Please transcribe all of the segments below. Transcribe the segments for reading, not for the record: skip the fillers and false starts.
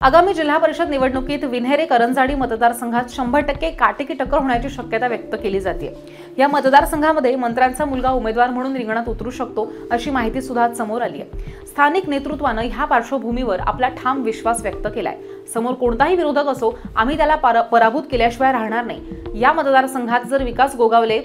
आगामी जिल्हा परिषद निवडणुकीत विन्हेरे करंजाडी मतदारसंघात 100% काटेकी टक्कर होण्याची शक्यता व्यक्त केली जाते। या मतदारसंघामध्ये मंत्र्यांचा मुलगा उमेदवार म्हणून रिंगणात उतरू शकतो अशी माहिती सुद्धा समोर आली आहे। स्थानिक नेतृत्वाने ह्या पार्श्वभूमीवर आपला ठाम विश्वास व्यक्त केलाय। समोर कोणताही विरोधक असो, आम्ही त्याला पराभूत केल्याशिवाय राहणार नाही। या मतदारसंघात जर विकास गोगावले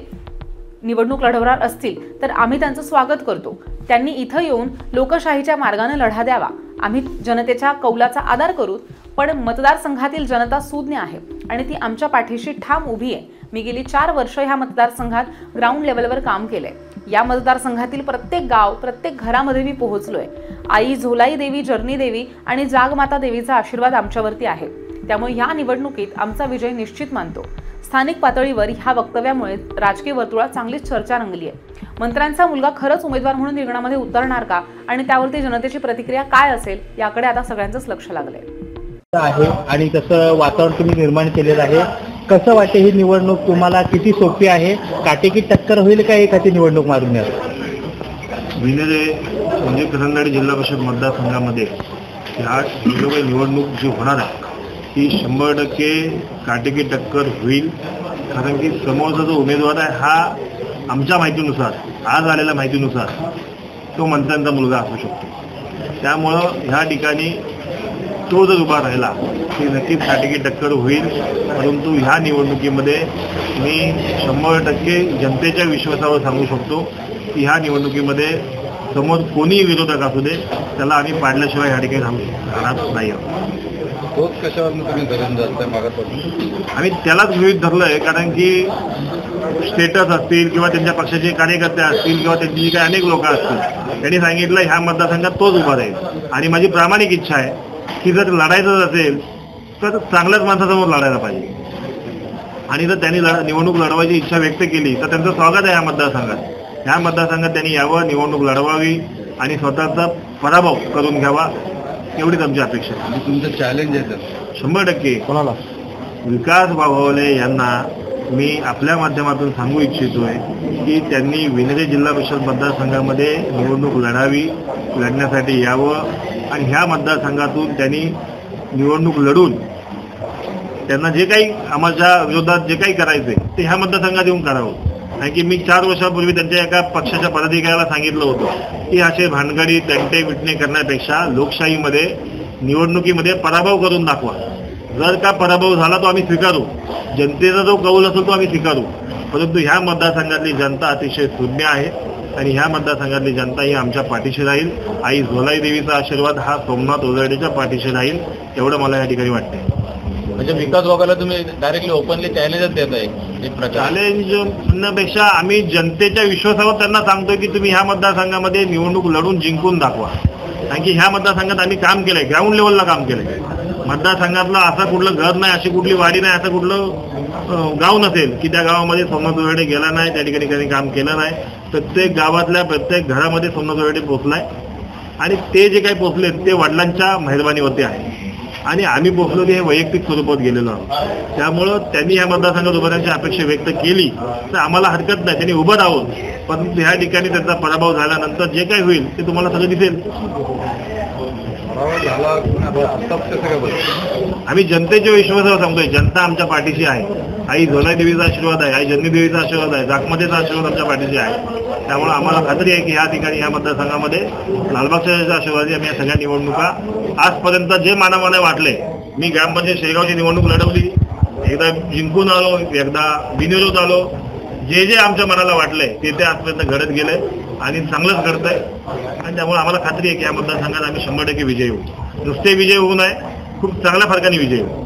निवडणूक लढवणार असतील तर आम्ही त्यांचं स्वागत करतो। त्यांनी इथं येऊन लोकशाहीच्या मार्गाने लढा द्यावा। आम्ही जनतेच्या कौलाचा आदर करू, पण मतदारसंघातील जनता सुज्ञ आहे आणि ती आमच्या पाठीशी ठाम उभी आहे। मी गेली 4 वर्ष ह्या मतदारसंघात ग्राउंड लेवलवर काम केलंय। या मतदारसंघातील प्रत्येक गाव, प्रत्येक घरामध्ये मी पोहोचलोय। आई झोलाई देवी, जर्नी देवी आणि जागमाता देवीचा आशीर्वाद आमच्यावरती आहे। त्यामुळे या निवडणुकीत आमचा विजय निश्चित मानतो। स्थानिक पातळीवर ह्या वक्तव्यामुळे राजकीय वर्तुळात चांगलीच चर्चा रंगली आहे। मंत्र्यांचा मुलगा खरंच उमेदवार म्हणून रिंगणामध्ये उतरणार का आणि त्यावरती जनतेची प्रतिक्रिया काय असेल याकडे आता सगळ्यांचंच लक्ष लागलंय आहे आणि तसं वातावरण तुम्ही निर्माण केलेलं आहे। कसं वाटते ही निवडणूक तुम्हाला, किती सोपी आहे? काटेकी टक्कर होईल का एखादी निवडणूक मारून घ्याल? विन्हेरे म्हणजे करंजाडी जिल्हा परिषद मतदारसंघामध्ये ह्या निवडणूक जी होणार आहे ती 100% काटेकी टक्कर होईल। कारण की समोरचा जो उमेदवार आहे हा आमच्या माहितीनुसार, आज आलेल्या माहितीनुसार तो मंत्र्यांचा मुलगा असू शकतो। त्यामुळं ह्या ठिकाणी तो जर उभा राहिला ती नक्कीच काटेकी टक्कर होईल। परंतु ह्या निवडणुकीमध्ये मी 100% जनतेच्या विश्वासावर सांगू शकतो की ह्या निवडणुकीमध्ये समोर कोणी विरोधक असू दे त्याला आम्ही पाडल्याशिवाय ह्या ठिकाणी राहणार नाही आहोत। तोच कशावर तुम्ही धरून जाताय मागापासून? आम्ही त्यालाच गृहीत धरलंय कारण की स्टेटस असतील किंवा त्यांच्या पक्षाचे कार्यकर्ते असतील किंवा त्यांची जी काही अनेक लोक असतील त्यांनी सांगितलं ह्या मतदारसंघात तोच उभा राहील। आणि माझी प्रामाणिक इच्छा आहे की जर लढायचं असेल तर चांगल्याच माणसासमोर लढायला पाहिजे। आणि जर त्यांनी निवडणूक लढवायची इच्छा व्यक्त केली तर त्यांचं स्वागत आहे ह्या मतदारसंघात। ह्या मतदारसंघात त्यांनी यावं, निवडणूक लढवावी आणि स्वतःचा पराभव करून घ्यावा एवढीच आमची अपेक्षा आहे। तुमचं चॅलेंज आहे तर 100% कोणाला? विकास गोगावले यांना मी आपल्या माध्यमातून सांगू इच्छितोय की त्यांनी विन्हेरे जिल्हा परिषद मतदारसंघामध्ये निवडणूक लढावी, लढण्यासाठी यावं आणि ह्या मतदारसंघातून त्यांनी निवडणूक लढून त्यांना जे काही आम्हाला विरोधात जे काही करायचे ते ह्या मतदारसंघात येऊन करावं। कारण की मी 4 वर्षापूर्वी त्यांच्या एका पक्षाच्या पदाधिकाऱ्याला सांगितलं होतं की असे भानगडी तंटे विटणे करण्यापेक्षा लोकशाहीमध्ये निवडणुकीमध्ये पराभव करून दाखवा। जर का पराभव झाला तो आम्ही स्वीकारू, जनतेचा जो कौल असेल तो आम्ही स्वीकारू। परंतु ह्या मतदारसंघातली जनता अतिशय सुज्ञ आहे आणि ह्या मतदारसंघातली जनता ही आमच्या पाठीशी राहील। आई झोलाई देवीचा आशीर्वाद हा सोमनाथ ओझरडेच्या पाठीशी राहील एवढं मला या ठिकाणी वाटते। म्हणजे विकास गोगावले तुम्ही डायरेक्टली ओपनली चॅलेंजच देत आहे? चॅलेंज म्हणण्यापेक्षा आम्ही जनतेच्या विश्वासावर त्यांना सांगतोय की तुम्ही ह्या मतदारसंघामध्ये निवडणूक लढून जिंकून दाखवा। कारण की ह्या मतदारसंघात आम्ही काम केलंय, ग्राउंड लेवलला काम केलंय। मतदारसंघातलं असं कुठलं घर नाही, अशी कुठली वाडी नाही, असं कुठलं गाव नसेल की त्या गावामध्ये सोमनाथ ओझरडे गेला नाही, त्या ठिकाणी त्यांनी काम केलं नाही। प्रत्येक गावातल्या प्रत्येक घरामध्ये सोमनाथ ओझरडे पोहोचलाय आणि ते जे काही पोहोचले ते वडिलांच्या मेहरबानीवरती आहे आणि आम्ही पोहोचलो हे वैयक्तिक स्वरूपात गेलेलो आहोत। त्यामुळं त्यांनी ह्या मतदारसंघात उभं राहण्याची अपेक्षा व्यक्त केली तर आम्हाला हरकत नाही, त्यांनी उभं राहून। परंतु ह्या ठिकाणी त्यांचा पराभव झाल्यानंतर जे काही होईल ते तुम्हाला सगळं दिसेल। आम्ही जनतेच्या विश्वासावर सांगतोय, जनता आमच्या पाठीशी आहे। आई झोलाई देवीचा आशीर्वाद आहे, आई जर्नी देवीचा आशीर्वाद आहे, जागमातेचा आशीर्वाद आमच्या पाठीशी आहे। त्यामुळे आम्हाला खात्री आहे की ह्या ठिकाणी ह्या मतदारसंघामध्ये लालबागच्या आशीर्वादी आम्ही या सगळ्या निवडणुका आजपर्यंत जे मानामाने वाटले, मी ग्रामपंचायत शेगावची निवडणूक लढवली, एकदा जिंकून आलो, एकदा बिनविरोध आलो, जे जे आमच्या मनाला वाटलंय ते आजपर्यंत घडत गेलंय आणि चांगलंच घडतंय। आणि त्यामुळे आम्हाला खात्री आहे की या मतदारसंघात आम्ही 100% विजयी होऊ। नुसते विजय होऊ नये, खूप चांगल्या फरकाने विजयी होऊ।